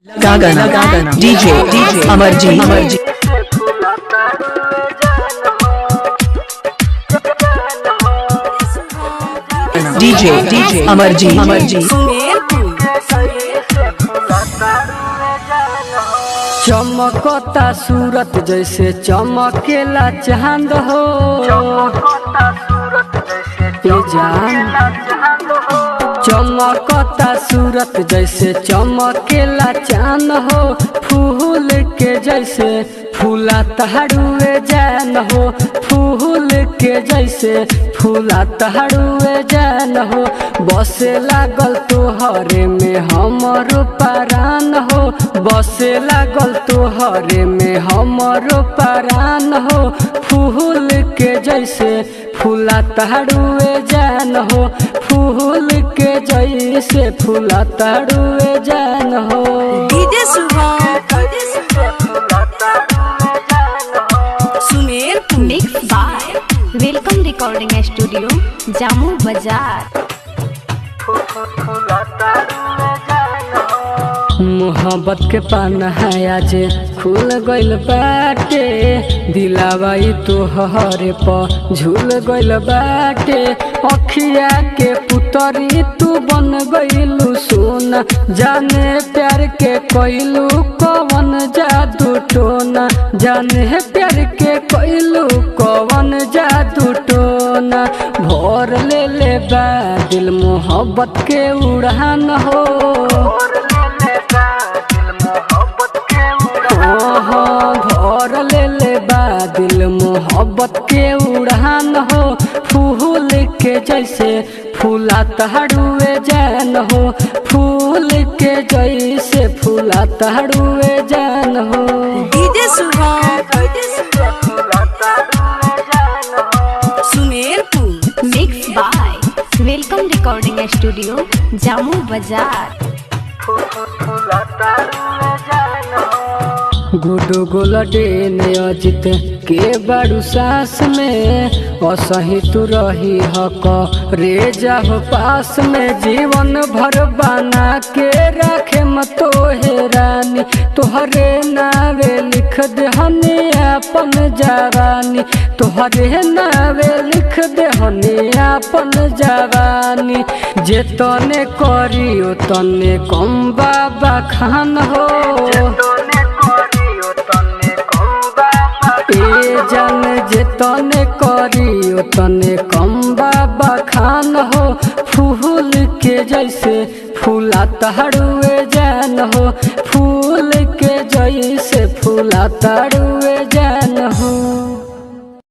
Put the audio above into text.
गाना DJ Amarjeet DJ Amarjeet चमकता सूरत जैसे चमकेला चांद हो ये जान। चमकता सूरत जैसे चमकेला चांद हो, फूल के जैसे फूला तहड़ुए जान हो, फूल के जैसे फूला तहड़ुए जान हो। बसे लागल तोहरे में हमरो परान हो, बसे लागल तोहरे में हमरो परान हो। फूल के जैसे फूला तहड़ुए जान हो, फूल के जैसे फूला तहड़ुए जान हो। DJ Shubham Sunil mix by Welcome recording studio Jamu Bazar. मोहब्बत के पाना है आज खुल गइल बाटे, दिलावाई तोहरे पर झूल गइल बाटे। अखिया के पुतरी तू बन गइलू सोना, जाने प्यार के कइलू कवन जादू टोना, जाने प्यार के कइलू कवन जादू टोना। भर ले बा दिल मोहब्बत के उड़ान हो, भर ले बा दिल मोहब्बत के उड़ान हो। फूल के जैसे फूला तहड़ुए जान हो, फूल के जैसे फूला तहड़ुए जान हो। DJ Shubham Sunil mix by Welcome recording studio Jamu Bazar. Guddu गोलडे ने अजित के बड़ू सास में, असही तू रही हक रे जाहो पास में। जीवन भर बना के रखे मतो हे रानी, तोहरे नावे लिख दे हनी अपन जवानी, तोहरे नावे लिख दे हनी अपन जवानी। जे तने करियो तने कम बाबा खान हो, जान जे तने करियो तने कम बाबा खान हो। फूल के जैसे फूला तहड़ुए जान हो, फूल के जैसे फूला तहड़ुए